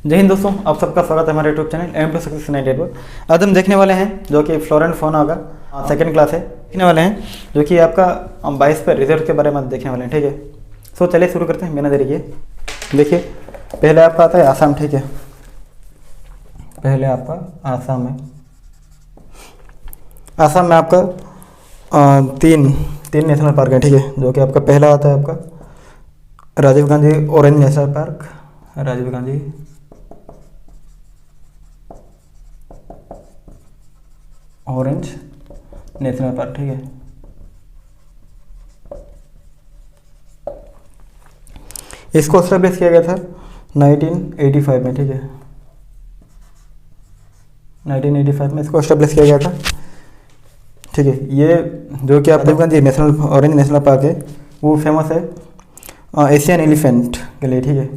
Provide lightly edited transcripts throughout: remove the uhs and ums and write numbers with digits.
जय हिंद दोस्तों, आप सबका स्वागत है हमारे YouTube channel aim to success 98 पर। आज हम देखने वाले हैं जो कि फ्लोरा एंड फौना होगा, सेकंड क्लास है, देखने वाले हैं जो कि आपका 22 पर रिजल्ट के बारे में देखने वाले हैं। ठीक है, सो चलिए शुरू करते हैं बिना देरी किए। देखिए, पहले आपका आता है आसाम। ठीक है, पहले आपका आसाम है। आसाम में आपका तीन नेशनल पार्क है। ठीक है, जो कि आपका पहला आता है आपका Rajiv Gandhi orange national park, Rajiv Gandhi orange national park. ठीक है, इसको एस्टेब्लिश किया गया था 1985 में। ठीक है, 1985 में इसको एस्टेब्लिश किया गया था। ठीक है, ये जो कि आप Rajiv Gandhi national orange national park है वो फेमस है एशियन एलिफेंट के लिए। ठीक है,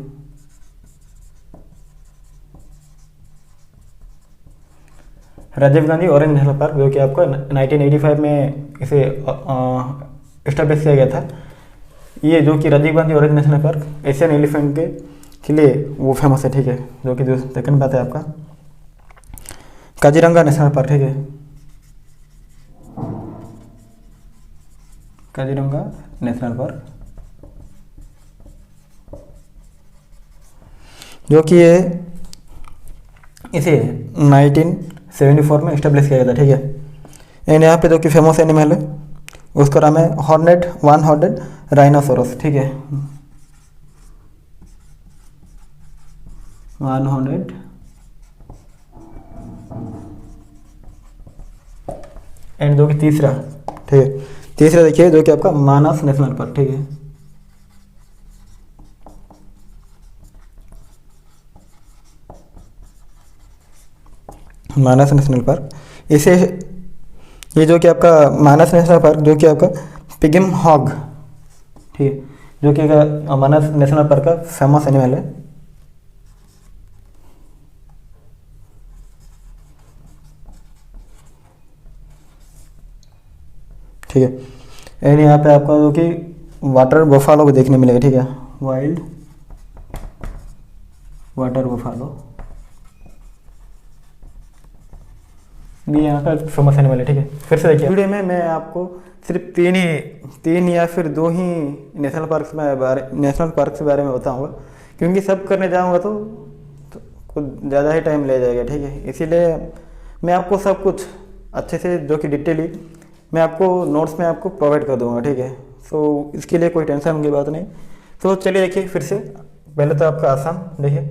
Rajiv Gandhi orange national park जो कि आपका 1985 में इसे एस्टेब्लिश किया गया था। ये जो कि Rajiv Gandhi orange national park Asian elephant के लिए वो फेमस है। ठीक है, जो कि जो सेकंड बात है आपका काजीरंगा नेशनल पार्क। ठीक है, काजीरंगा नेशनल पार्क जो कि ये इसे 1974 में एस्टेब्लिश किया गया था। ठीक है, एंड यहाँ पे जो कि फेमस एनिमल है उसका नाम है वन हॉर्नेड राइनोसोरस। ठीक है, वन हॉर्नेड एंड जो कि तीसरा, ठीक है, तीसरा देखिए जो कि आपका मानस नेशनल पार्क। ठीक है, मानस नेशनल पार्क, इसे ये जो कि आपका मानस नेशनल पार्क जो कि आपका पिगम हॉग, ठीक है, जो कि मानस नेशनल पार्क का फेमस एनिमल है। ठीक है, एंड यहाँ पे आपका जो कि वाटर बफालो को देखने मिलेगा। ठीक है, वाइल्ड वाटर बफालो भी यहाँ का फेमस एनिमल है। ठीक है, फिर से देखिए, वीडियो में मैं आपको सिर्फ तीन या फिर दो ही नेशनल पार्क के बारे में बताऊंगा, क्योंकि सब करने जाऊंगा तो कुछ ज़्यादा ही टाइम ले जाएगा। ठीक है, इसीलिए मैं आपको सब कुछ अच्छे से जो कि डिटेली मैं आपको नोट्स में आपको प्रोवाइड कर दूंगा। ठीक है, सो इसके लिए कोई टेंशन की बात नहीं। तो चलिए देखिए, फिर से पहले तो आपका आसाम देखिए,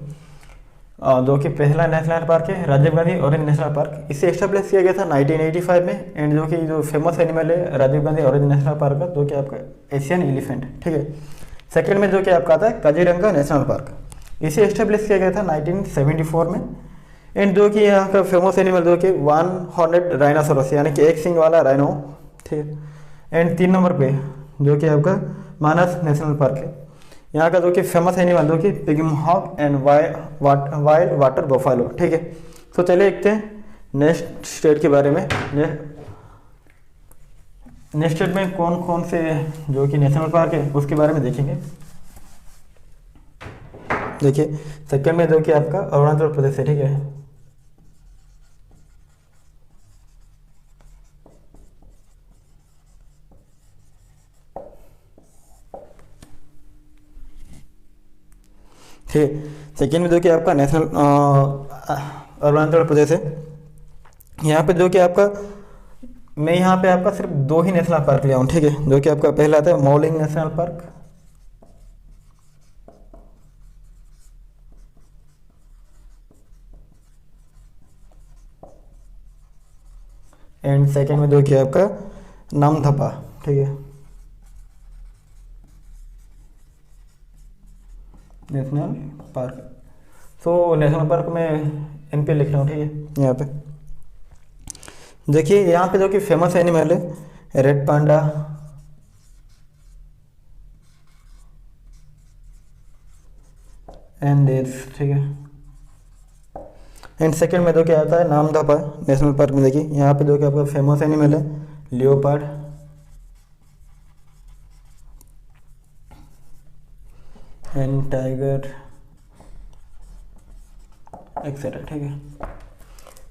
जो कि पहला नेशनल पार्क है Rajiv Gandhi orange national park. इसे एस्टेब्लिश किया गया था 1985 में, एंड जो कि जो फेमस एनिमल है Rajiv Gandhi orange national park का जो कि आपका एशियन एलिफेंट। ठीक है, सेकंड में जो कि आपका आता है काजीरंगा नेशनल पार्क, इसे एस्टेब्लिश किया गया था 1974 में, एंड जो कि यहाँ का फेमस एनिमल जो कि वन हॉर्नेड राइनोसोरस यानी कि एक सिंग वाला राइनो। ठीक है, एंड 3 नंबर पे जो कि आपका मानस नेशनल पार्क है, यहाँ का जो कि फेमस एनिमल जो कि pygmy hog and wild water buffalo. ठीक है, तो चलिए देखते हैं नेक्स्ट स्टेट के बारे में। नेक्स्ट स्टेट में कौन कौन से जो कि नेशनल पार्क है उसके बारे में देखेंगे। देखिए, सेकंड में जो कि आपका अरुणाचल प्रदेश है। ठीक है, ठीक है, सेकेंड में जो कि आपका नेशनल अरुणाचल प्रदेश है। यहाँ पे जो कि आपका मैं यहाँ पे आपका सिर्फ 2 ही नेशनल पार्क लिया हूँ। ठीक है, जो कि आपका पहला आता है Mouling national park, and second में जो कि आपका नामथपा। ठीक है, नेशनल पार्क। तो नेशनल पार्क में एनपी लिख रहा हूँ। ठीक है, यहाँ पे देखिए, यहाँ पे जो कि फेमस एनिमल है रेड पांडा, एंड दिस। ठीक है, एंड सेकंड में जो कि आता है नामदफा नेशनल पार्क में। देखिए, यहाँ पे जो कि आपका फेमस एनिमल है लियोपार्ड, एंड टाइगर एक्सेट्रा। ठीक है,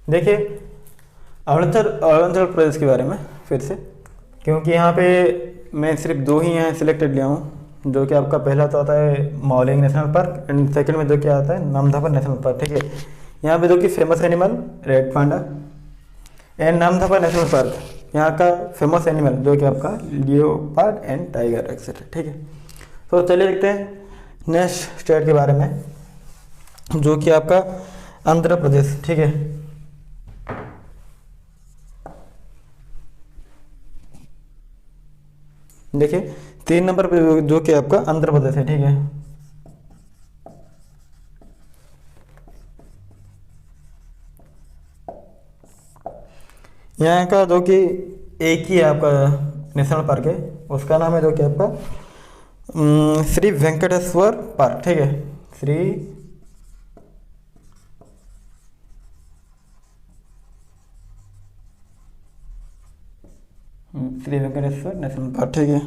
देखिए अरुणाचल प्रदेश के बारे में फिर से, क्योंकि यहाँ पे मैं सिर्फ दो ही यहाँ सिलेक्टेड लिया हूँ, जो कि आपका पहला तो आता है Mouling national park and second में जो क्या आता है नामदफा नेशनल पार्क। ठीक है, यहाँ पे जो कि famous animal red panda and Namdapha national park, यहाँ का फेमस एनिमल जो कि आपका लियोपार्ड एंड टाइगर एक्सेट्रा। ठीक है, तो चलिए देखते हैं नेक्स्ट स्टेट के बारे में, जो कि आपका आंध्र प्रदेश। ठीक है, देखिए 3 नंबर पे जो कि आपका आंध्र प्रदेश है। ठीक है, यहाँ का जो कि एक ही आपका नेशनल पार्क है, उसका नाम है जो कि आपका श्री वेंकटेश्वर पार्क। ठीक है, श्री वेंकटेश्वर नेशनल पार्क। ठीक है,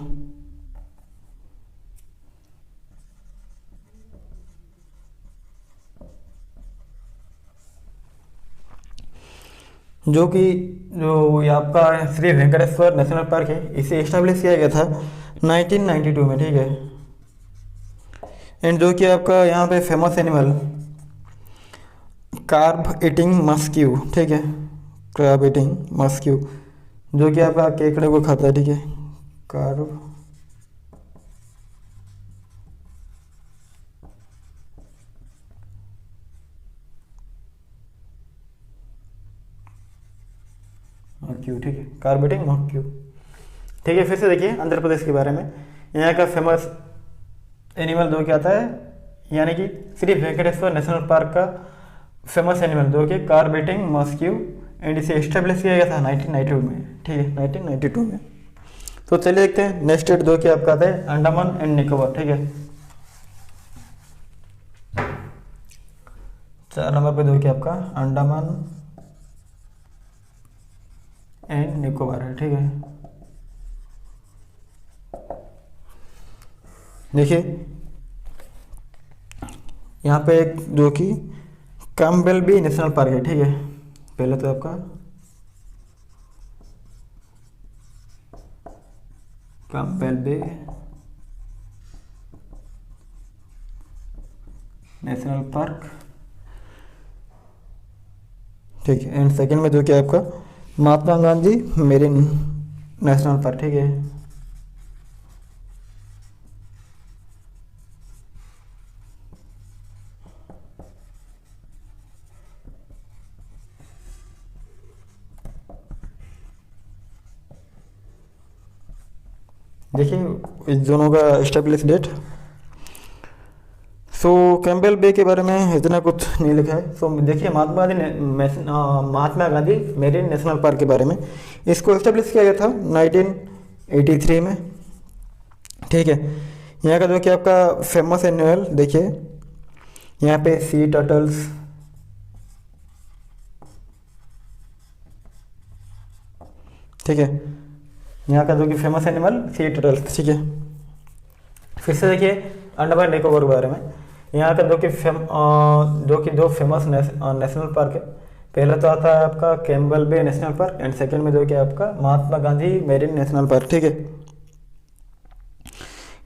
जो ये आपका श्री वेंकटेश्वर नेशनल पार्क है, इसे इस्टेब्लिश किया गया था 1992 में। ठीक है, एंड जो कि आपका यहाँ पे फेमस एनिमल कार्ब ईटिंग मस्क्यू। ठीक है, कार्ब ईटिंग मस्क्यू, जो कि आपका केकड़े को खाता है। ठीक है, कार्ब मक्यू। ठीक है, कार्बेटिंग मक्यू। ठीक है, फिर से देखिए आंध्र प्रदेश के बारे में, यहाँ का फेमस एनिमल जो क्या आता है, यानी कि श्री वेंकटेश्वर नेशनल पार्क का फेमस एनिमल जो कि कार्बेटिंग मस्क्यू, एंड इसे एस्टेब्लिश किया गया था 1992 में। ठीक है, 1992 में। तो चलिए देखते हैं नेक्स्ट स्टेट जो कि आपका आता है अंडमान एंड निकोबार। ठीक है, 4 नंबर पे जो कि आपका अंडमान एंड निकोबार है। ठीक है, देखिए यहाँ पे एक जो कि कैम्पबेल बे नेशनल पार्क है। ठीक है, पहले तो आपका कैम्पबेल बे नेशनल पार्क। ठीक है, एंड सेकंड में जो कि आपका Mahatma Gandhi marine national park. ठीक है, देखिए इस दोनों का एस्टेब्लिश डेट। सो कैम्पबेल बे के बारे में इतना कुछ नहीं लिखा है। सो देखिए महात्मा गांधी मेरिन नेशनल पार्क के बारे में, इसको एस्टेब्लिश किया गया था 1983 में। ठीक है, यहाँ का जो कि आपका फेमस एनिमल देखिए, यहाँ पे सी टर्टल्स, ठीक है, यहाँ का जो कि फेमस एनिमल सी टर्टल्स। ठीक है, फिर से देखिए अंडमान निकोबार के बारे में, यहाँ का जो कि दो फेमस नेशनल पार्क है। पहला तो आता है आपका Campbell bay national park and second में जो कि आपका Mahatma Gandhi marine national park. ठीक है,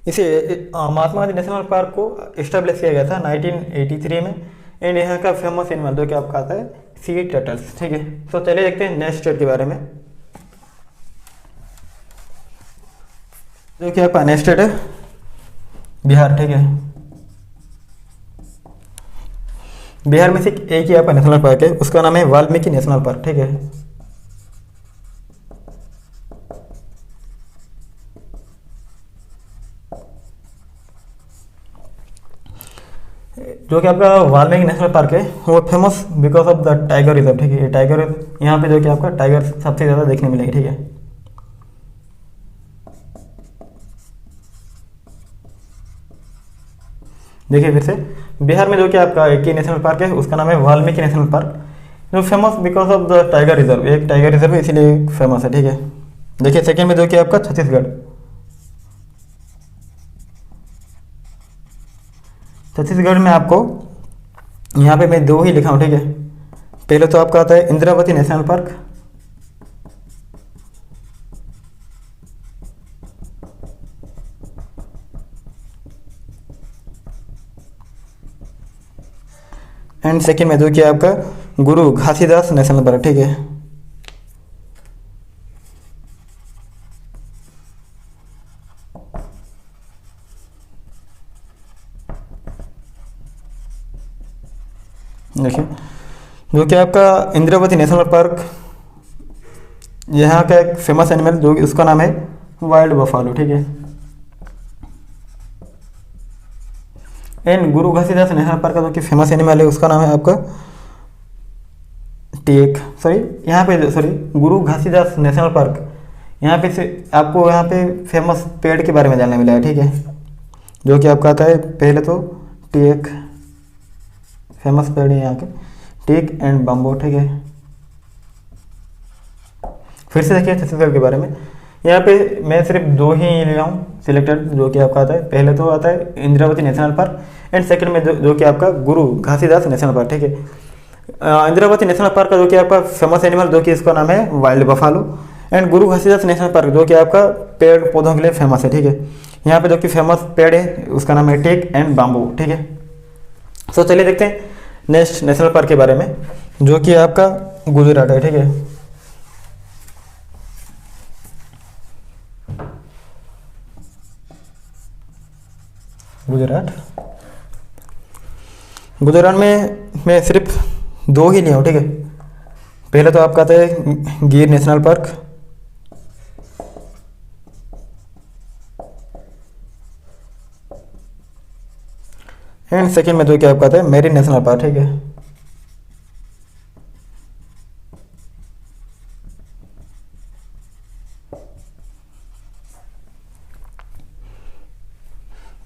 इसे महात्मा गांधी नेशनल पार्क को इस्टेब्लिश किया गया था 1983 में, एंड यहाँ का फेमस एनिमल जो कि आपका आता है सी टर्टल्स। ठीक है, तो चलिए देखते हैं नेक्स्ट स्टेट के बारे में, जो कि आपका नेक्स्ट स्टेट है बिहार। ठीक है, बिहार में से एक ही आपका नेशनल पार्क है, उसका नाम है वाल्मीकि नेशनल पार्क। ठीक है, जो कि आपका वाल्मीकि नेशनल पार्क है वो famous because of the tiger reserve. ठीक है, ये टाइगर, यहाँ पे जो कि आपका टाइगर सबसे ज़्यादा देखने मिलेगी। ठीक है, देखिए फिर से बिहार में जो कि आपका एक ही नेशनल पार्क है, उसका नाम है वाल्मीकि नेशनल पार्क, जो famous because of the tiger reserve, एक टाइगर रिजर्व है इसीलिए फेमस है। ठीक है, देखिए सेकंड में जो कि आपका छत्तीसगढ़, छत्तीसगढ़ में आपको यहाँ पे मैं दो ही लिखा हूँ, ठीक है। पहले तो आपका आता है Indravati national park, and second में दो किया आपका गुरु घासीदास नेशनल पार्क, ठीक है। देखिए जो कि आपका इंद्रावती नेशनल पार्क, यहाँ का एक फेमस एनिमल जो उसका नाम है वाइल्ड बफालो, ठीक है। And Guru Ghasidas national park का जो कि फेमस एनिमल है उसका नाम है आपका टेक, गुरु घासीदास नेशनल पार्क, यहाँ पे से आपको यहाँ पे फेमस पेड़ के बारे में जानने मिला है, ठीक है। जो कि आपका आता है पहले तो टेक, फेमस पेड़ है यहाँ के टेक एंड बम्बो, ठीक है। फिर से देखिए छत्तीसगढ़ के बारे में, यहाँ पे मैं सिर्फ दो ही लिया हूँ सिलेक्टेड, जो कि आपका आता है पहले तो आता है Indravati national park and second में जो कि आपका गुरु घासीदास नेशनल पार्क, ठीक है। इंद्रावती नेशनल पार्क का जो कि आपका फेमस एनिमल जो कि इसका नाम है wild Buffalo, and Guru Ghasidas national park जो कि आपका पेड़ पौधों के लिए फेमस है, ठीक है। यहाँ पे जो कि फेमस पेड़ है उसका नाम है टेक एंड बाम्बू, ठीक है। तो चलिए देखते हैं नेक्स्ट नेशनल पार्क के बारे में, जो कि आपका गुजरात है, ठीक है। गुजरात में मैं सिर्फ दो ही लिया हूँ, ठीक है। पहले तो आपका आता है गिर नेशनल पार्क, एंड सेकेंड में जो कि आपका आता है मेरिन नेशनल पार्क, ठीक है।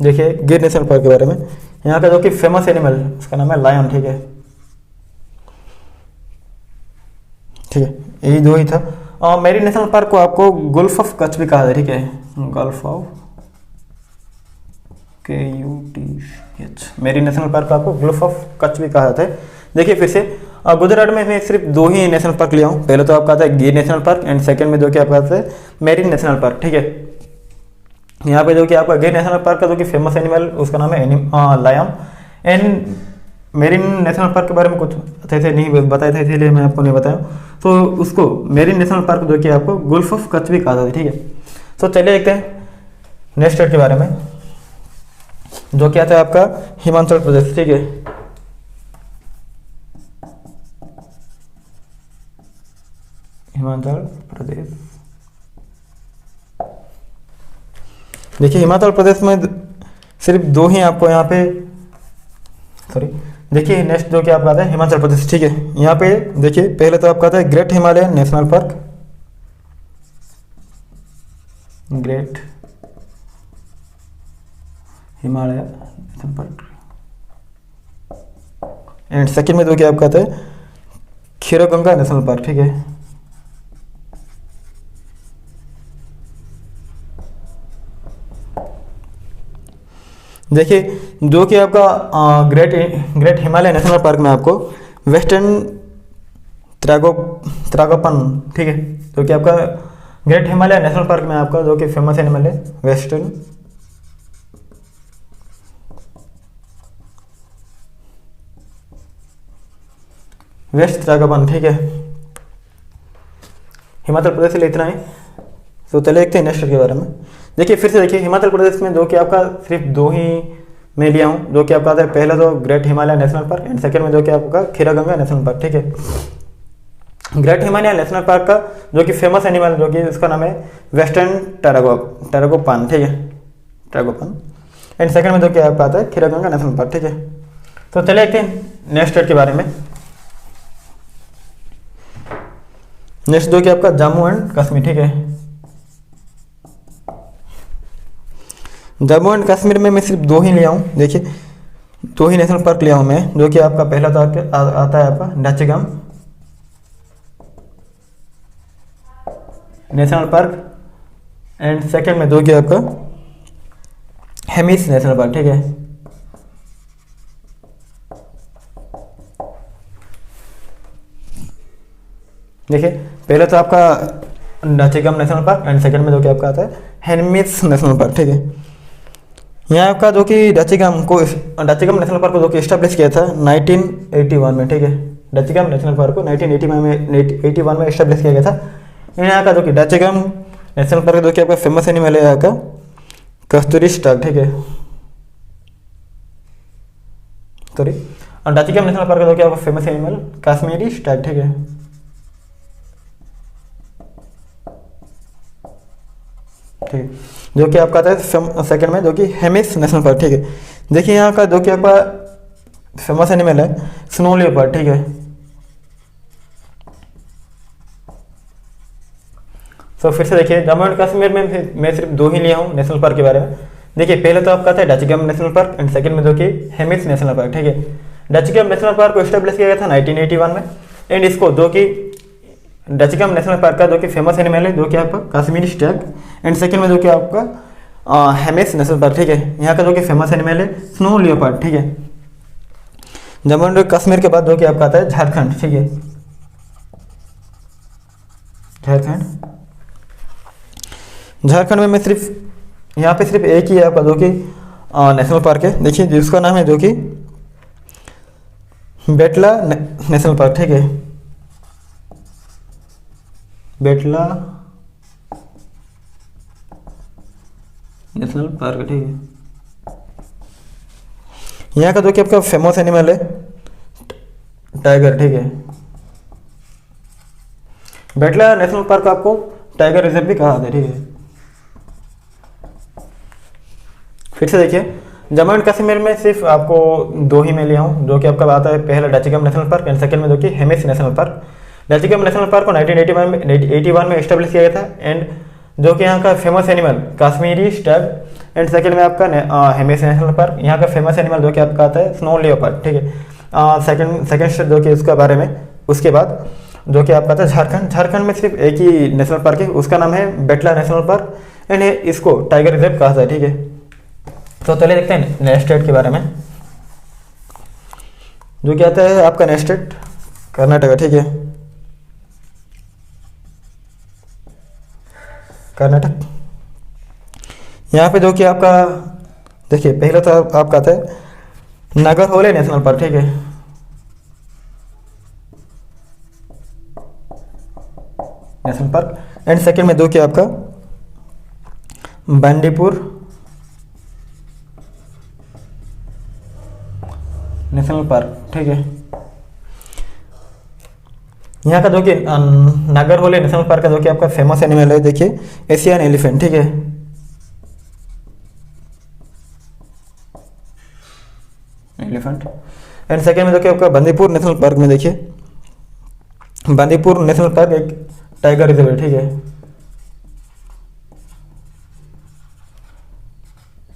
देखिए गिर नेशनल पार्क के बारे में, यहाँ का जो कि फेमस एनिमल उसका नाम है लायन, ठीक है। ठीक है, यही दो ही था। और मेरिन नेशनल पार्क को आपको गल्फ ऑफ कच्छ भी कहा जाता है, ठीक है। Gulf of KUTH, marine national park को आपको गल्फ ऑफ कच्छ भी कहा जाता है। देखिए फिर से गुजरात में मैं सिर्फ दो ही नेशनल पार्क लिया हूँ, पहले तो आपका आता है गिर नेशनल पार्क एंड सेकंड में जो कि आपका आता है मेरिन नेशनल पार्क, ठीक है। यहाँ पे जो कि आपका गिर नेशनल पार्क का जो कि फेमस एनिमल उसका नाम है lion, and marine national park के बारे में कुछ अच्छे से नहीं बताया था इसलिए मैं आपको नहीं बताया, तो उसको मेरिन नेशनल पार्क जो कि आपको गल्फ ऑफ कच्छ भी कहा जाता है, ठीक है। तो चलिए देखते हैं नेक्स्ट स्टेट के बारे में, जो कि आता है आपका हिमाचल प्रदेश, ठीक है। हिमाचल प्रदेश, देखिए हिमाचल प्रदेश में सिर्फ दो ही आपको यहाँ पे देखिए नेक्स्ट जो कि आपका आता है हिमाचल प्रदेश, ठीक है। यहाँ पे देखिए पहले तो आपका आता है great Himalaya national park, great Himalaya national park, and second में जो कि आपका आता है खीरगंगा नेशनल पार्क, ठीक है। देखिए जो कि आपका ग्रेट हिमालय नेशनल पार्क में आपको वेस्टर्न त्रागोपन, ठीक है। जो कि आपका ग्रेट हिमालय नेशनल पार्क में आपका जो कि फेमस एनिमल है वेस्टर्न वेस्ट त्रागोपन, ठीक है। हिमाचल प्रदेश के लिए इतना ही। तो चले देखते हैं नेक्स्ट के बारे में। देखिए फिर से देखिए हिमाचल प्रदेश में जो कि आपका सिर्फ दो ही मैं लिया हूँ, जो कि आपका आता है पहला तो great Himalaya national park and second में जो कि आपका खीरागंगा नेशनल पार्क, ठीक है। ग्रेट हिमालय नेशनल पार्क का जो कि फेमस एनिमल जो कि उसका नाम है वेस्टर्न टेरागोपान, ठीक है, टेरागोपान, एंड सेकंड में जो कि आपका आता है खीरागंगा नेशनल पार्क, ठीक है। तो चले देखते हैं नेक्स्ट स्टेट के बारे में। नेक्स्ट जो कि आपका जम्मू एंड कश्मीर, ठीक है। जम्मू एंड कश्मीर में मैं सिर्फ दो ही लिया हूँ, देखिए दो ही नेशनल पार्क लिया हूँ मैं, जो कि आपका पहला तो आता है आपका डाचीगम नेशनल पार्क एंड सेकंड में जो कि आपका हेमिस नेशनल पार्क, ठीक है। देखिए पहले तो आपका डचेगम नेशनल पार्क एंड सेकंड में जो कि आपका आता है हेनमिस नेशनल पार्क, ठीक है। यहाँ आपका जो कि डचेगम नेशनल पार्क को जो कि इस्टेब्लिश किया था 1981 में, ठीक है। डचेगम नेशनल पार्क को 1981 में इस्टेब्लिश किया गया था। यहाँ का जो कि डचेगम नेशनल पार्क जो कि आपका फेमस एनिमल है यहाँ का कस्तूरी स्टाग, ठीक है, सॉरी। और डचेगम नेशनल पार्क जो कि आपका फेमस एनिमल कश्मीरी स्टाग, ठीक है। ठीक है, जो कि आपका आता है सेकंड में जो कि हेमिस नेशनल पार्क, ठीक है। देखिए यहाँ का जो कि आपका फेमस एनिमल है स्नो लियोपार्ड, ठीक है। तो फिर से देखिए जम्मू एंड कश्मीर में मैं सिर्फ दो ही लिया हूँ नेशनल पार्क के बारे में। देखिए पहले तो आपका था डचेगम नेशनल पार्क एंड सेकंड में जो कि हेमिस नेशनल पार्क, ठीक है। डचेगम नेशनल पार्क को एस्टेब्लिश किया गया था 1981 में एंड इसको जो कि डचेगम नेशनल पार्क का जो कि फेमस एनिमल है जो कि आपका कश्मीरी स्टैग एंड सेकंड में जो कि आपका हेमिस नेशनल पार्क, ठीक है। यहाँ का जो कि फेमस एनिमल है स्नो लियोपार्ड, ठीक है। जम्मू एंड कश्मीर के बाद जो कि आपका आता है झारखंड, ठीक है, झारखंड में मैं सिर्फ यहाँ पे सिर्फ एक ही है आपका जो कि नेशनल पार्क है, देखिए जिसका नाम है जो कि बेटला नेशनल पार्क, ठीक है, बेटला नेशनल पार्क, ठीक है। यहाँ का जो कि आपका फेमस एनिमल है टाइगर, ठीक है। बेटला नेशनल पार्क आपको टाइगर रिजर्व भी कहा जाता है, ठीक है। फिर से देखिए जम्मू एंड कश्मीर में सिर्फ आपको दो ही मैं लिया हूँ जो कि आपका आता है पहला Dachigam national park and second में जो कि Hemis national park. Dachigam national park को 1981 में एस्टेब्लिश किया गया था एंड जो कि यहाँ का famous animal Kashmiri Stag and second में आपका हेमिस नेशनल पार्क। यहाँ का फेमस एनिमल जो कि आपका आता है स्नो लियोपार्ड, ठीक है। सेकंड स्टेट जो कि इसके बारे में, उसके बाद जो कि आपका आता है झारखंड में सिर्फ एक ही नेशनल पार्क है, उसका नाम है बेटला नेशनल पार्क एंड इसको टाइगर रिजर्व कहा जाता है, ठीक है। तो चलिए देखते हैं नेक्स्ट स्टेट के बारे में जो कि आता है आपका नेक्स्ट स्टेट कर्नाटक, ठीक है, कर्नाटक। यहाँ पे जो कि आपका देखिए पहले तो आपका आता है नागरहोले नेशनल पार्क, ठीक है, नेशनल पार्क एंड सेकंड में जो कि आपका बंदीपुर नेशनल पार्क, ठीक है। यहाँ का जो कि नागरहोले नेशनल पार्क का जो कि आपका फेमस एनिमल है देखिए एशियन एलिफेंट, ठीक है, एलिफेंट एंड सेकंड में जो कि आपका बंदीपुर नेशनल पार्क में देखिए बंदीपुर नेशनल पार्क एक टाइगर रिजर्व है, ठीक है,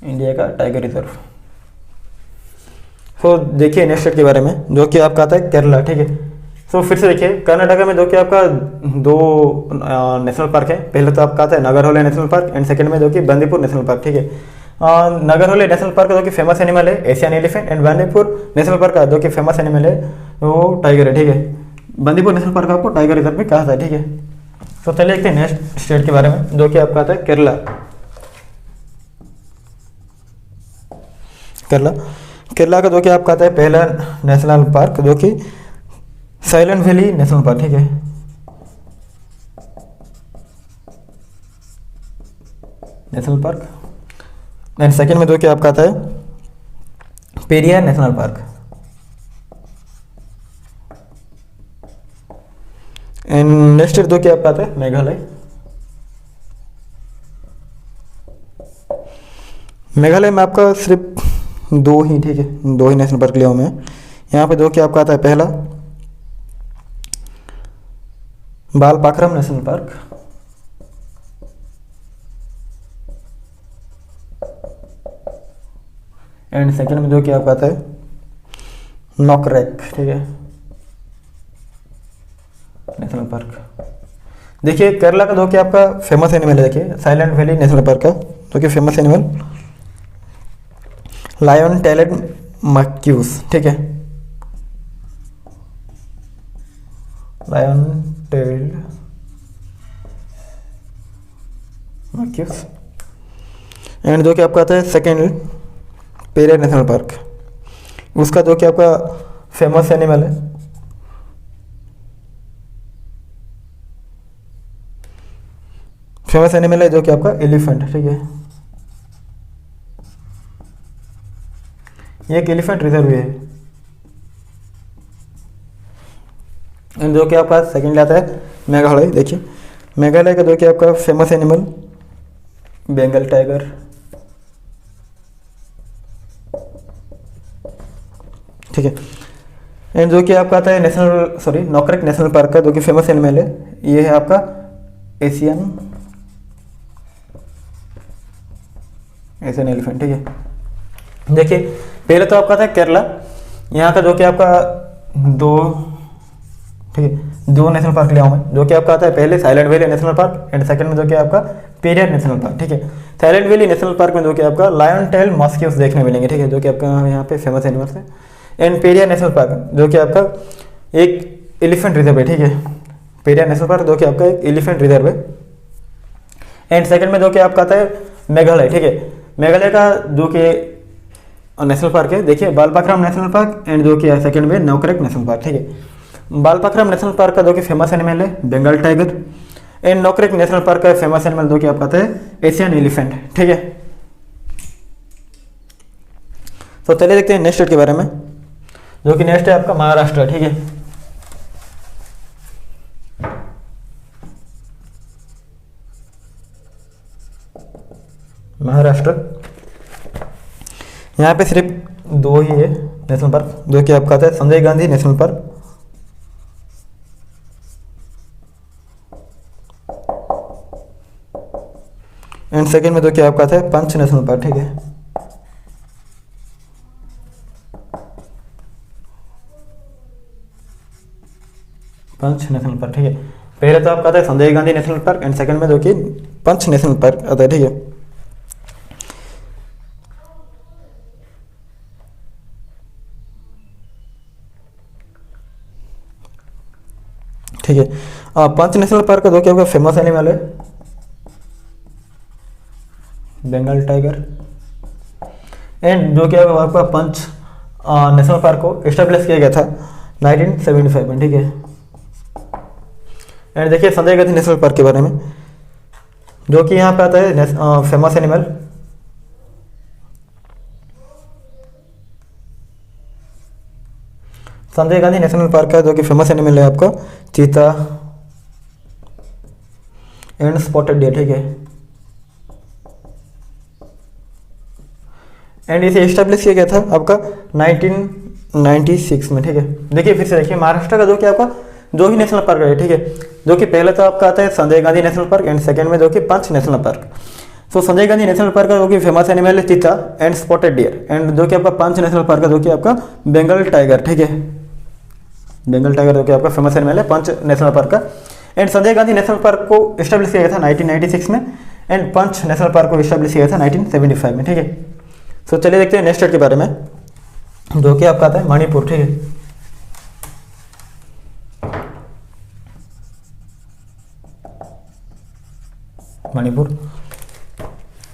इंडिया का टाइगर रिजर्व। तो देखिए नेक्स्ट स्टेट के बारे में जो कि आपका आता है केरला, ठीक है। तो फिर से देखिए कर्नाटक में जो कि आपका दो नेशनल पार्क है, पहले तो आपका आता है Nagarhole national park and second में जो कि बंदीपुर नेशनल पार्क, ठीक है। नागरहोले नेशनल पार्क का जो कि फेमस एनिमल है Asian elephant and Bandipur national park का जो कि फेमस एनिमल है वो टाइगर है, ठीक है। बंदीपुर नेशनल पार्क आपको टाइगर रिजर्व भी कहा जाता है, ठीक है। तो चलिए देखते हैं नेक्स्ट स्टेट के बारे में जो कि आपका आता है केरला, केरला का जो कि आपका आता है पहला नेशनल पार्क जो कि साइलेंट वैली नेशनल पार्क, ठीक है, नेशनल पार्क एंड सेकंड में जो कि आपका आता है Periyar national park and next जो कि आपका आता है मेघालय में आपका सिर्फ दो ही, ठीक है, दो ही नेशनल पार्क लिया हूँ मैं। यहाँ पे जो कि आपका आता है पहला बालपाक्रम नेशनल पार्क एंड सेकंड में जो कि आपका आता है नॉकरेक, ठीक है, नेशनल पार्क। देखिए केरला का जो कि आपका फेमस एनिमल है देखिए साइलेंट वैली नेशनल पार्क का जो कि फेमस एनिमल लायन टेलेड मक्यूस, ठीक है, लायन टेल्ड मॉन्क्यूस। एंड जो कि आपका आता है सेकेंड पेरियार नेशनल पार्क, उसका जो कि आपका फेमस एनिमल है जो कि आपका एलिफेंट, ठीक है। ये एक एलिफेंट रिजर्व है। एंड जो कि आपका सेकंड आता है मेघालय। देखिए मेघालय का जो कि आपका फेमस एनिमल बंगाल टाइगर, ठीक है। एंड जो कि आपका आता है नोकरेक नेशनल पार्क का जो कि फेमस एनिमल है, ये है आपका एशियन एलिफेंट, ठीक है। देखिए पहले तो आपका था केरला, यहाँ का जो कि आपका दो नेशनल पार्क लिया हूँ मैं, जो कि आपका आता है पहले silent valley national park and second में जो कि आपका पेरियार नेशनल पार्क, ठीक है। साइलेंट वैली नेशनल पार्क में जो कि आपका लायन टेल मॉस्क्यूस देखने मिलेंगे, ठीक है, जो कि आपका यहाँ पे फेमस एनिमल्स है। एंड पेरियार नेशनल पार्क जो कि आपका एक एलिफेंट रिजर्व है, ठीक है। पेरियार नेशनल पार्क जो कि आपका एक एलिफेंट रिजर्व है। एंड सेकंड में जो कि आपका आता है मेघालय, ठीक है। मेघालय का जो कि नेशनल पार्क है, देखिए बालपाक्राम नेशनल पार्क एंड जो कि सेकंड में नोकरेक नेशनल पार्क, ठीक है। बालपाक्राम नेशनल पार्क का जो कि फेमस एनिमल है Bengal tiger and Nokrek national park का फेमस एनिमल जो कि आपका आता है एशियन एलिफेंट, ठीक है। तो चलिए देखते हैं नेक्स्ट स्टेट के बारे में, जो कि नेक्स्ट है आपका महाराष्ट्र, ठीक है। महाराष्ट्र, यहाँ पे सिर्फ दो ही है नेशनल पार्क, जो कि आपका आता है Sanjay Gandhi national park and second में जो कि आपका आता है पंच नेशनल पार्क, ठीक है। पंच नेशनल पार्क, ठीक है। पहले तो आपका आता है Sanjay Gandhi national park and second में जो कि पंच नेशनल पार्क आता है, ठीक है। ठीक है, पंच नेशनल पार्क का जो कि आपका फेमस एनिमल है बंगाल टाइगर एंड जो कि आपका पंच नेशनल पार्क को एस्टेब्लिश किया गया था 1975 में, ठीक है। एंड देखिए संजय गांधी नेशनल पार्क के बारे में, जो कि यहाँ पे आता है famous animal Sanjay Gandhi national park का जो कि फेमस एनिमल है आपका चीता एंड स्पॉटेड डियर, ठीक है। एंड इसे एस्टेब्लिश किया गया था आपका 1996 में, ठीक है। देखिए फिर से देखिए महाराष्ट्र का जो कि आपका दो ही नेशनल पार्क है, ठीक है, जो कि पहले तो आपका आता है Sanjay Gandhi national park and second में जो कि पंच नेशनल पार्क। तो संजय गांधी नेशनल पार्क का जो कि फेमस एनिमल है चीता एंड स्पॉटेड डियर एंड जो कि आपका पंच नेशनल पार्क का जो कि आपका बंगाल टाइगर, ठीक है। बंगाल टाइगर जो कि आपका फेमस एनिमल है पंच नेशनल पार्क का। And Sanjay Gandhi national park को एस्टेब्लिश किया गया था 1996 में एंड पंच नेशनल पार्क को एस्टेब्लिश किया गया था 1975 में, ठीक है। तो चलिए देखते हैं नेक्स्ट स्टेट के बारे में, जो कि आपका आता है मणिपुर, ठीक है।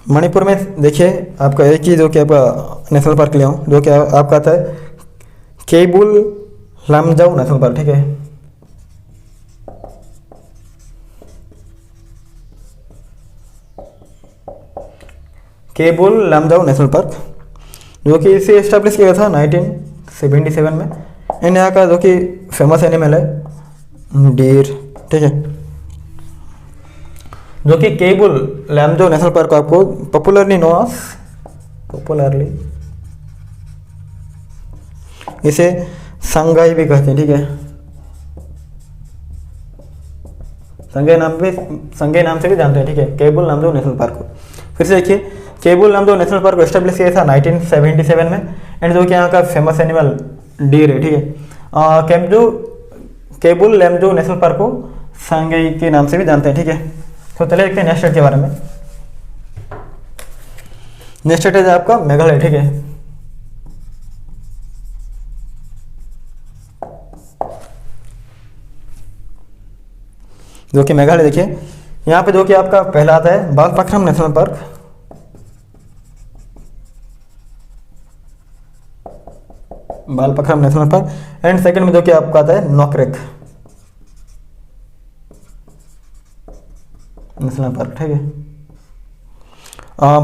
मणिपुर में देखिए आपका एक ही जो कि आपका नेशनल पार्क लिया हूँ, जो कि आपका आता है केबुल लामजाऊ नेशनल पार्क, ठीक है। केबुल लामजाऊ नेशनल पार्क, जो कि इसे एस्टेब्लिश किया था 1977 में एंड यहाँ का जो कि फेमस एनिमल है डीर, ठीक है। जो कि केबुल लामजाऊ नेशनल पार्क आपको पॉपुलरली इसे संगाई भी कहते हैं, ठीक है। संगाई नाम से भी जानते हैं, ठीक है, केबुल लामजाऊ नेशनल पार्क को। फिर से देखिए केबुल लामजाऊ नेशनल पार्क को एस्टेब्लिश किया था 1977 में एंड जो कि यहाँ का फेमस एनिमल डीर है, ठीक है। केबुल लामजाऊ नेशनल पार्क को संगाई के नाम से भी जानते हैं, ठीक है। तो चलिए देखते हैं नेक्स्ट स्टेट के बारे में। नेक्स्ट स्टेट है आपका मेघालय, ठीक है। जो कि मेघालय। देखिए यहाँ पे जो कि आपका पहला आता है Balphakram national park, Balphakram national park. And second में जो कि आपका आता है नोकरेक नेशनल पार्क, ठीक है।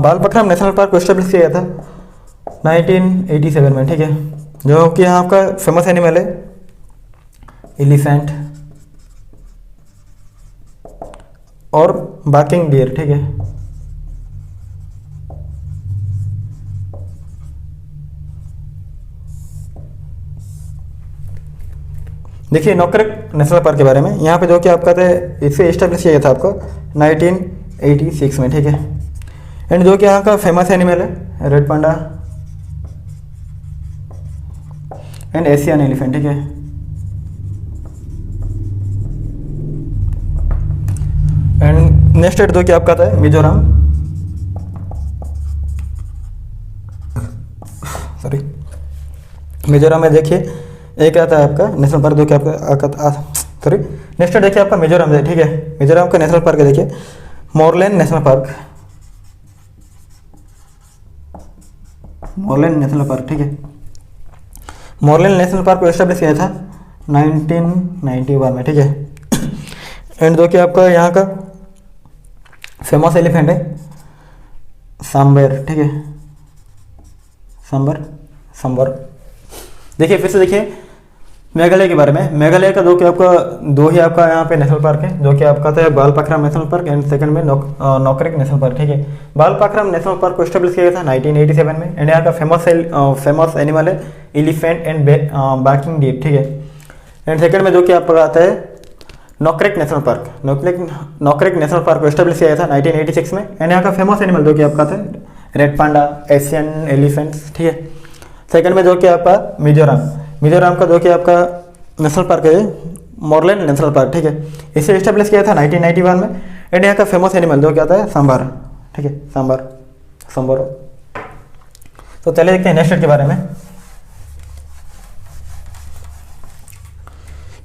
बालपक्रम नेशनल पार्क को एस्टेब्लिश किया गया था 1987 में, ठीक है। जो कि यहाँ का फेमस एनिमल है एलिफेंट और बार्किंग डियर, ठीक है। देखिए नोकरेक नेशनल पार्क के बारे में, यहाँ पे जो कि आपका था इसे एस्टेब्लिश किया गया था आपको 1986 में, ठीक है। एंड जो कि यहाँ का फेमस एनिमल है red panda and Asian elephant, ठीक है। एंड नेक्स्ट स्टेट जो कि आपका आता है मिजोरम, सॉरी मिजोरम में देखिए एक आता है आपका नेशनल पार्क जो कि आपका सॉरी नेक्स्ट स्टेट देखिए आपका मिजोरम है, ठीक है। मिजोरम का नेशनल पार्क है देखिए मोरलेन नेशनल पार्क, मोरलेन नेशनल पार्क, ठीक है। मोरलेन नेशनल पार्क को एस्टेब्लिश किया था 1991 में, ठीक है। एंड जो कि आपका यहाँ का फेमस एलिफेंट है सांबर, ठीक है, सांबर। देखिए फिर से देखिए मेघालय के बारे में, मेघालय का जो कि आपका दो ही आपका यहाँ पे नेशनल पार्क है, जो कि आपका था Balphakram national park and second में नोकरेक नेशनल पार्क, ठीक है। बालपक्रम नेशनल पार्क को एस्टेब्लिश किया गया था 1987 में। एंड यहाँ का फेमस एनिमल है एलिफेंट एंड बार्किंग डियर, ठीक है। एंड सेकंड में जो कि आपका आता है Nokrek national park, Nokrek national park को एस्टेब्लिश किया गया था 1986 में। एंड यहाँ का फेमस एनिमल जो कि आपका था रेड पांडा, एशियन एलिफेंट्स, ठीक है। सेकंड में जो कि आपका मिजोरम का जो कि आपका नेशनल पार्क है मोरलेन नेशनल पार्क, ठीक है। इसे एस्टेब्लिश किया था 1991 में। एंड यहाँ का फेमस एनिमल जो कि आता है सांबर, ठीक है, सांबर। तो चलिए देखते हैं नेक्स्ट स्टेट के बारे में।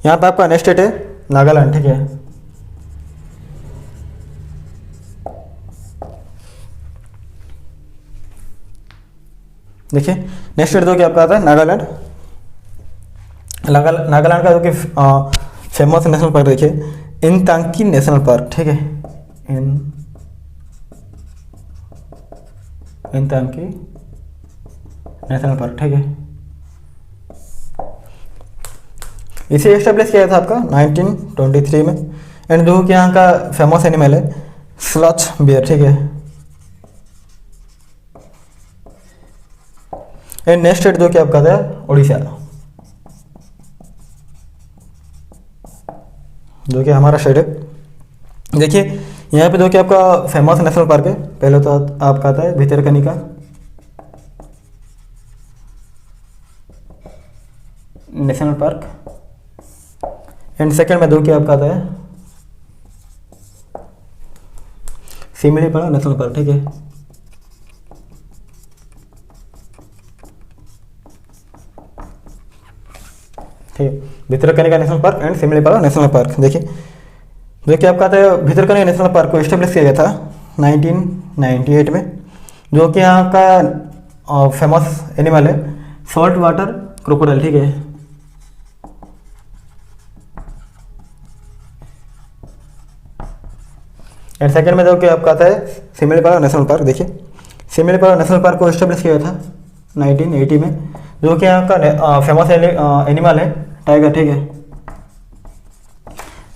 यहाँ पे आपका नेक्स्ट स्टेट है नागालैंड, ठीक है। देखिए नेक्स्ट स्टेट जो कि आपका आता है नागालैंड। नागालैंड का जो कि फेमस नेशनल पार्क देखिए इनतांकी नेशनल पार्क, ठीक है, इनतांकी नेशनल पार्क, ठीक है। इसे एस्टेब्लिश किया था आपका 1923 में। एंड जो कि यहाँ का फेमस एनिमल है स्लॉथ बियर, ठीक है। एंड नेक्स्ट स्टेट जो कि आपका था उड़ीसा, जो कि हमारा स्टेट है। देखिए यहाँ पे जो कि आपका फेमस नेशनल पार्क है, पहले तो आपका आता है Bhitarkanika national park. And second में जो कि आपका आता है सिमलीपाला नेशनल पार्क, ठीक है। ठीक है, Bhitarkanika national park and Similipal national park. देखिए जो कि आपका आता है भितरकनिका नेशनल पार्क को एस्टेब्लिश किया गया था 1998 में। जो कि यहाँ का फेमस एनिमल है सॉल्ट वाटर क्रोकोडाइल, ठीक है। एंड सेकंड में जो कि आपका आता है सिमलीपाला नेशनल पार्क। देखिए सिमलीपाला नेशनल पार्क को एस्टेब्लिश किया गया था 1980 में। जो कि यहाँ का फेमस एनिमल है टाइगर, ठीक है।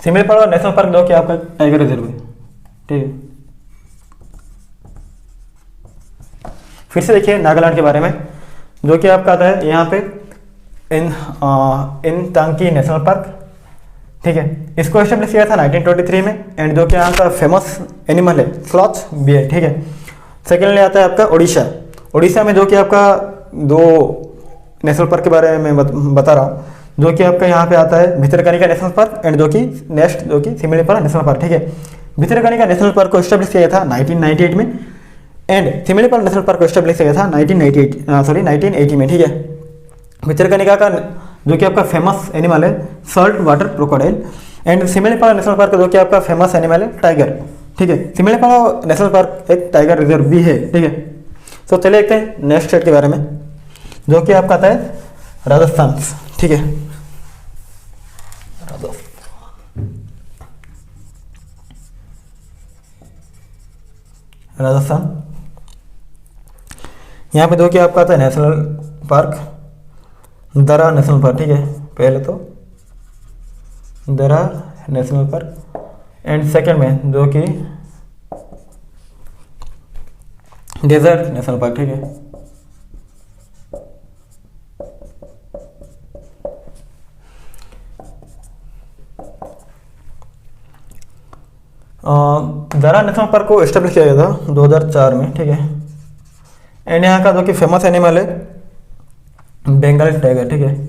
सिमलीपाला नेशनल पार्क जो कि आपका टाइगर रिजर्व है, ठीक है। फिर से देखिए नागालैंड के बारे में, जो कि आपका आता है यहाँ पे इनतांकी नेशनल पार्क, ठीक है। इसको एस्टेब्लिश किया था 1923 में। एंड जो कि यहाँ का फेमस एनिमल है स्लॉथ बियर, ठीक है। सेकेंडली आता है आपका उड़ीसा में जो कि आपका दो नेशनल पार्क के बारे में बता रहा हूँ। जो कि आपका यहाँ पे आता है भितरकनिका नेशनल पार्क एंड जो कि नेक्स्ट जो कि सिमलीपाला नेशनल पार्क, ठीक है। भितरकनिका नेशनल पार्क को एस्टेब्लिश किया था 1998 में। एंड सिमलीपाला नेशनल पार्क को एस्टेब्लिश किया था 1980 में, ठीक है। भितरकनिका का जो कि आपका फेमस एनिमल है salt water crocodile. And Similipal national park जो कि आपका फेमस एनिमल है टाइगर, ठीक है। सिमलीपाला नेशनल पार्क एक टाइगर रिजर्व भी है, ठीक है। तो चलिए देखते हैं नेक्स्ट स्टेट के बारे में, जो कि आपका आता है राजस्थान, ठीक है। राजस्थान, यहाँ पे जो कि आपका आता है नेशनल पार्क दरा नेशनल पार्क, ठीक है। पहले तो दरा नेशनल पार्क एंड सेकंड में जो कि डेजर्ट नेशनल पार्क, ठीक है। दरा नेशनल पार्क को एस्टेब्लिश किया गया था 2004 में, ठीक है। एंड यहाँ का जो कि फेमस एनिमल है बंगाल टाइगर, ठीक है।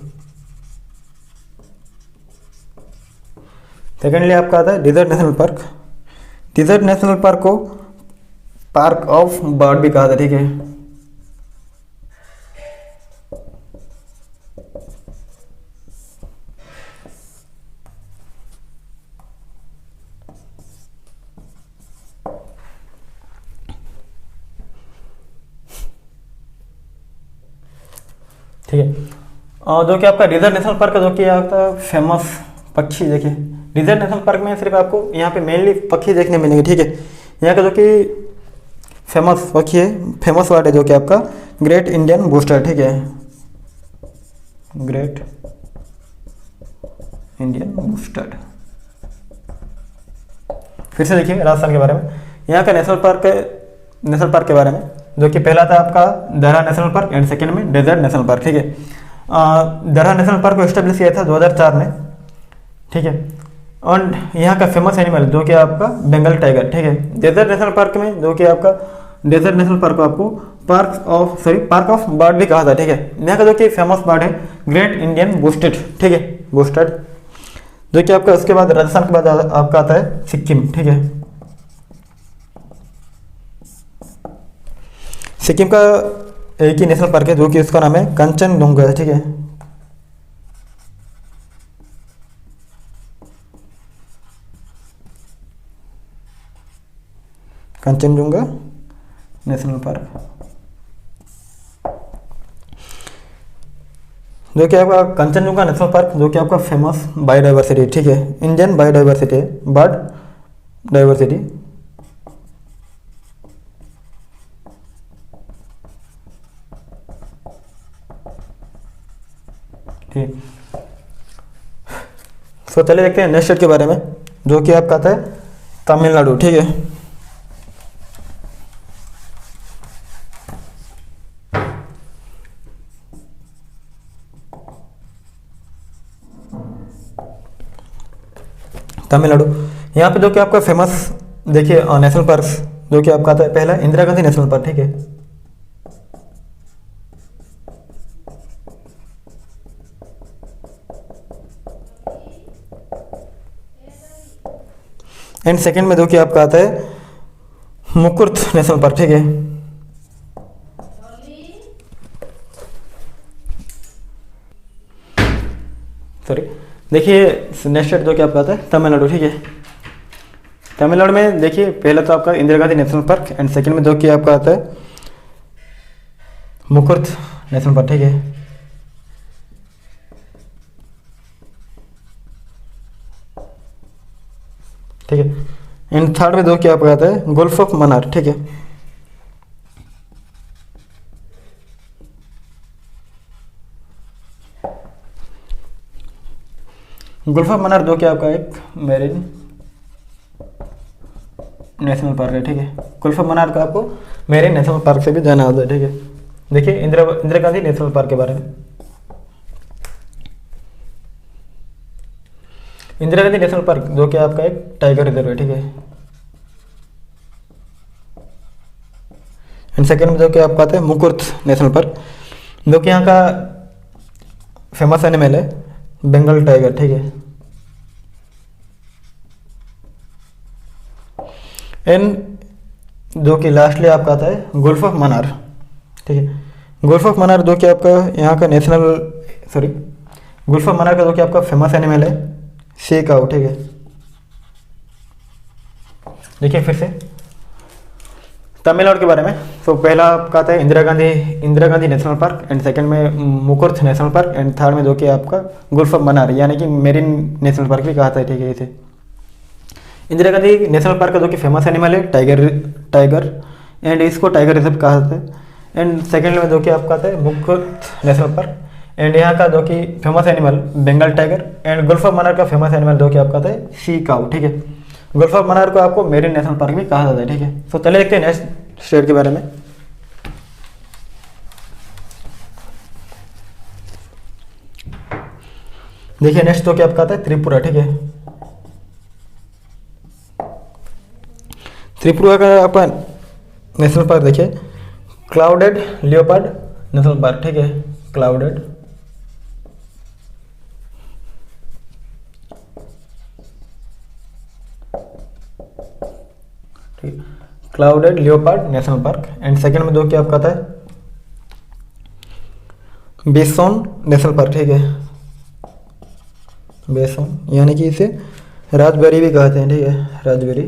सेकेंडली आपका आता है desert national park. Desert national park को पार्क ऑफ बर्ड भी कहा था, ठीक है। ठीक है, और जो कि आपका डेजर्ट नेशनल पार्क जो कि आपका फेमस पक्षी, देखिए डेजर्ट नेशनल पार्क में सिर्फ आपको यहाँ पे मेनली पक्षी देखने मिलेंगे, ठीक है। यहाँ का जो कि फेमस पक्षी है, फेमस वर्ड है जो कि आपका ग्रेट इंडियन बूस्टर, ठीक है। Great Indian booster. फिर से देखिए राजस्थान के बारे में, यहाँ का नेशनल पार्क के बारे में, जो कि पहला था आपका दरा नेशनल पार्क एंड सेकंड में डेजर्ट नेशनल पार्क, ठीक है। दरा नेशनल पार्क को एस्टेब्लिश किया था 2004 में, ठीक है। और यहाँ का फेमस एनिमल जो कि आपका बंगाल टाइगर, ठीक है। डेजर्ट नेशनल पार्क में जो कि आपका डेजर्ट नेशनल पार्क को आपको पार्क ऑफ बर्ड भी कहा था, ठीक है। यहाँ का जो कि फेमस बर्ड है ग्रेट इंडियन बूस्टेड, ठीक है, बूस्टेड। जो कि आपका उसके बाद राजस्थान के बाद आपका आता है सिक्किम, ठीक है। सिक्किम का एक ही नेशनल पार्क है जो कि उसका नाम है कंचनजुंगा, ठीक है। कंचनजुंगा नेशनल पार्क, जो कि आपका कंचनजुंगा नेशनल पार्क जो कि आपका फेमस बायोडाइवर्सिटी, ठीक है, इंडियन बायोडाइवर्सिटी है, बर्ड डाइवर्सिटी। ठीक, तो चलिए देखते हैं नेक्स्ट स्टेट के बारे में, जो कि आपका आता है तमिलनाडु, ठीक है। तमिलनाडु, यहाँ पे जो कि आपका फेमस देखिए नेशनल पार्क जो कि आपका आता है पहला इंदिरा गांधी नेशनल पार्क, ठीक है। एंड सेकंड में जो कि आपका आता है मुकुर्त नेशनल पार्क, ठीक है। सॉरी, देखिए नेक्स्ट स्टेट जो कि आपका आता है तमिलनाडु, ठीक है। तमिलनाडु में देखिए पहला तो आपका Indira Gandhi national park and second में जो कि आपका आता है मुकुर्त नेशनल पार्क, ठीक है। ठीक है, एंड थर्ड में जो कि आपका आता है गल्फ ऑफ मन्नार, ठीक है। गल्फ ऑफ मन्नार जो कि आपका एक मैरीन नेशनल पार्क है, ठीक है। गल्फ ऑफ मन्नार को आपको मैरीन नेशनल पार्क से भी जाना होता है, ठीक है। देखिए इंदिरा गांधी नेशनल पार्क के बारे में, इंदिरा गांधी नेशनल पार्क जो कि आपका एक टाइगर रिजर्व है, ठीक है। एंड सेकेंड में जो कि आपका आता है मुकुर्त नेशनल पार्क जो कि यहाँ का फेमस एनिमल है बंगाल टाइगर, ठीक है। एंड जो कि लास्टली आपका आता है गल्फ ऑफ मन्नार, ठीक है। गल्फ ऑफ मन्नार जो कि आपका यहाँ का गल्फ ऑफ मन्नार का जो कि आपका फेमस एनिमल है सी काऊ, ठीक है। देखिए फिर से तमिलनाडु के बारे में। तो पहला आपका आता है Indira Gandhi national park, and second में मुकुर्थ नेशनल पार्क, एंड थर्ड में दो कि आपका गुल्फ ऑफ मन्नार यानी कि मेरिन नेशनल पार्क भी कहा था, ठीक है। इसे इंदिरा गांधी नेशनल पार्क का जो कि फेमस एनिमल है टाइगर, एंड इसको टाइगर रिजर्व कहा जाता है। एंड सेकंड में जो कि आपका आता है मुकुर्थ नेशनल पार्क, एंड यहाँ का जो कि famous animal Bengal tiger, and gulf of Mannar का फेमस एनिमल जो कि आपका आता है सी काऊ, ठीक है। गुल्फ ऑफ मन्नार को आपको मेरिन नेशनल पार्क भी कहा जाता है, ठीक है। तो चलिए देखते हैं नेक्स्ट स्टेट के बारे में। देखिए नेक्स्ट तो क्या आपका आता है त्रिपुरा, ठीक है। त्रिपुरा का अपन नेशनल पार्क देखिए क्लाउडेड लियोपार्ड नेशनल पार्क, ठीक है। Clouded leopard national park, and second में दो क्या आपका आता है बेसोन नेशनल पार्क, ठीक है। बेसोन यानी कि इसे राजबेरी भी कहते हैं, ठीक है। राजबेरी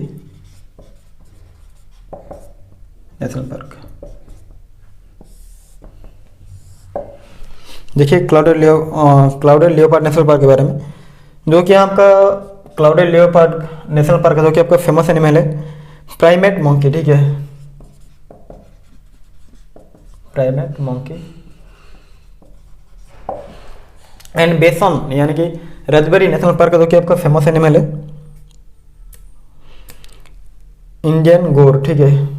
नेशनल पार्क। देखिए क्लाउडेड लियोपार्ड नेशनल पार्क के बारे में, जो कि आपका क्लाउडेड लियोपार्ड नेशनल पार्क है, जो कि आपका फेमस एनिमल है प्राइमेट मंकी, ठीक है। प्राइमेट मंकी, एंड बेसोन यानी कि राजबेरी नेशनल पार्क का जो कि आपका फेमस एनिमल है इंडियन गोर, ठीक है।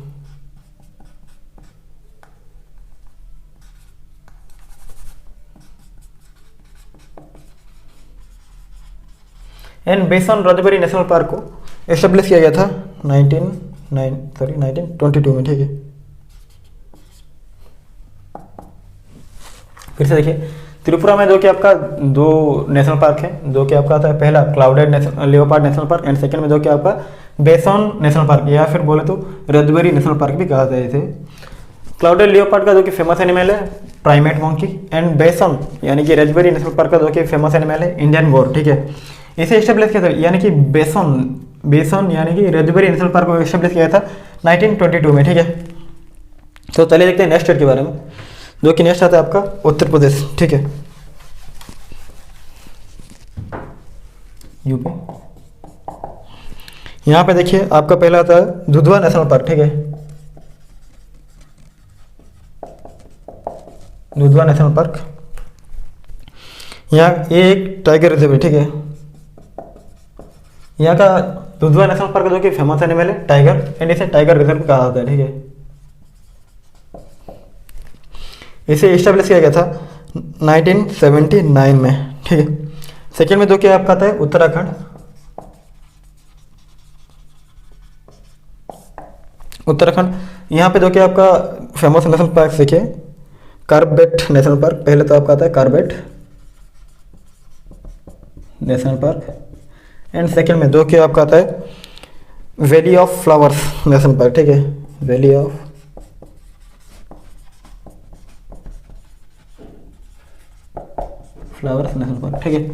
एंड बेसोन राजबेरी नेशनल पार्क को एस्टेब्लिश किया गया था 1922 में, ठीक है। फिर से देखिए त्रिपुरा में जो कि आपका दो नेशनल पार्क है, जो कि आपका आता है पहला clouded leopard national park, and second में जो कि आपका बेसोन नेशनल पार्क या फिर बोले तो राजबेरी नेशनल पार्क भी कहा जाता है इसे। क्लाउडेड लियोपार्ड का जो कि फेमस एनिमल है प्राइमेट मंकी, एंड बेसोन यानी कि राजबेरी नेशनल पार्क का जो कि फेमस एनिमल है इंडियन गोर, ठीक है। इसे एस्टेब्लिश किया था यानी कि बेसोन यानी कि राजबेरी नेशनल पार्क को एस्टेब्लिश किया था 1922 में, ठीक है। तो चलिए देखते हैं नेक्स्ट स्टेट के बारे में, जो कि नेक्स्ट आता है आपका उत्तर प्रदेश, ठीक है। यूपी। यहाँ पे देखिए आपका पहला आता है दुधवा नेशनल पार्क, ठीक है। दुधवा नेशनल पार्क, यहाँ ये एक टाइगर रिजर्व है, ठीक है। यहाँ का दुधवा नेशनल पार्क जो कि फेमस एनिमल है टाइगर, एंड इसे टाइगर रिजर्व कहा जाता है, ठीक है। इसे एस्टेब्लिश किया गया था 1979 में, ठीक है। सेकेंड में जो कि आपका आता है उत्तराखंड। यहाँ पे जो कि आपका फेमस नेशनल पार्क देखिए कार्बेट नेशनल पार्क। पहले तो आपका आता है Corbett national park, and second में जो कि आपका आता है valley of flowers national park, ठीक है। Valley of flowers national park, ठीक है।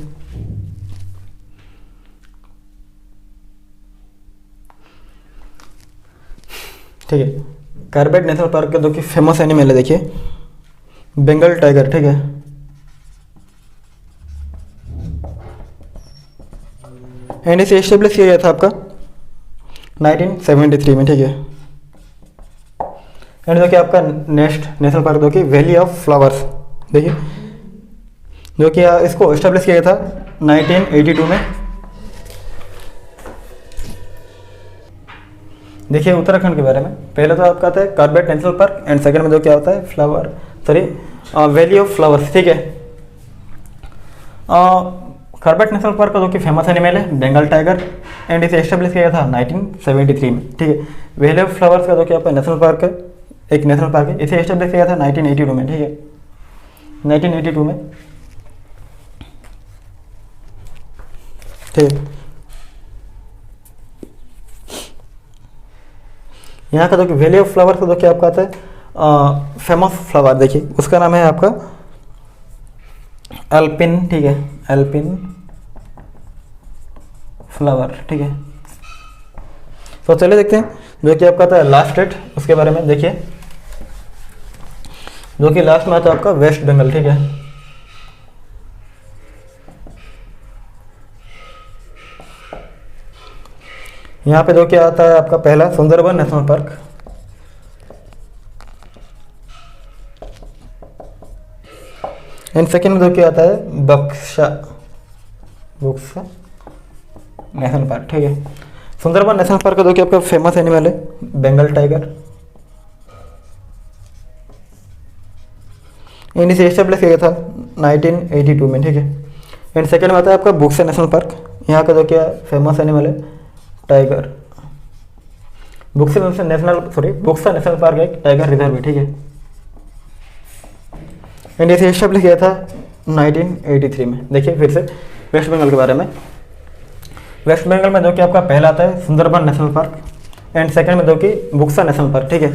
ठीक है। कार्बेट नेशनल पार्क का जो कि फेमस एनिमल है देखिए बंगाल टाइगर, ठीक है। एंड इसे एस्टेब्लिश किया गया था आपका 1973 में, ठीक है। एंड जो कि आपका नेक्स्ट नेशनल पार्क जो कि वैली ऑफ फ्लावर्स देखिए, जो कि इसको एस्टेब्लिश किया गया था 1982 में। देखिए उत्तराखंड के बारे में, पहले तो आपका आता है Corbett national park, and second में जो क्या होता है वैली ऑफ फ्लावर्स, ठीक है। कार्बेट नेशनल पार्क का जो कि फेमस एनिमल है बंगाल टाइगर, एंड इसे एस्टेब्लिश किया गया था 1973 में, ठीक है। वैली ऑफ फ्लावर्स का जो कि आपका नेशनल पार्क है, एक नेशनल पार्क है, इसे एस्टेब्लिश किया था 1982 में, ठीक है। 1982 में, ठीक है। यहाँ का जो कि वैली ऑफ फ्लावर्स का जो कि आपका आता है फेमस फ्लावर देखिए, उसका नाम है आपका एल्पिन, ठीक है। एल्पिन फ्लावर, ठीक है। तो चलिए देखते हैं जो कि आपका था लास्ट स्टेट, उसके बारे में देखिए। जो कि लास्ट में आता है आपका वेस्ट बंगाल, ठीक है। यहाँ पे जो कि आता है आपका पहला Sundarban national park, and second में जो कि आता है बक्सा बक्सा नेशनल पार्क, ठीक है। सुंदरबन नेशनल पार्क का जो कि आपका फेमस एनिमल है बंगाल टाइगर, इसे एस्टेब्लिश किया था 1982 में, ठीक है। एंड सेकेंड में आता है आपका बुक्सा नेशनल पार्क, यहाँ का जो क्या फेमस एनिमल है टाइगर। बुक्सा नेशनल पार्क एक टाइगर रिजर्व है, ठीक है। एंड इसे एस्टेब्लिश किया था 1983 में। देखिए फिर से वेस्ट बंगाल के बारे में। वेस्ट बंगाल में जो कि आपका पहला आता है Sundarban national park, and second में जो कि बुक्सा नेशनल पार्क, ठीक है।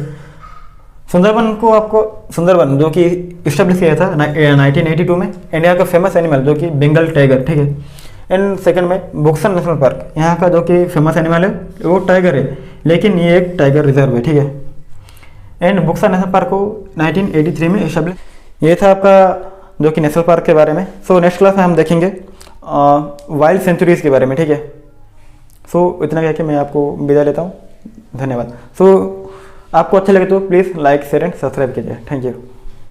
सुंदरबन जो कि इस्टेब्लिश किया था 1982 में। इंडिया का फेमस एनिमल जो कि बंगाल टाइगर, ठीक है। एंड सेकंड में बुक्सा नेशनल पार्क, यहाँ का जो कि फेमस एनिमल है वो टाइगर है, लेकिन ये एक टाइगर रिजर्व है, ठीक है। एंड बुक्सा नेशनल पार्क को 1983 में इस्टेब्लिश। ये था आपका जो कि नेशनल पार्क के बारे में। सो नेक्स्ट क्लास में हम देखेंगे वाइल्ड सेंचुरीज के बारे में, ठीक है। सो इतना कह के मैं आपको विदा लेता हूँ, धन्यवाद। सो आपको अच्छा लगे तो please like share and subscribe कीजिए। Thank you.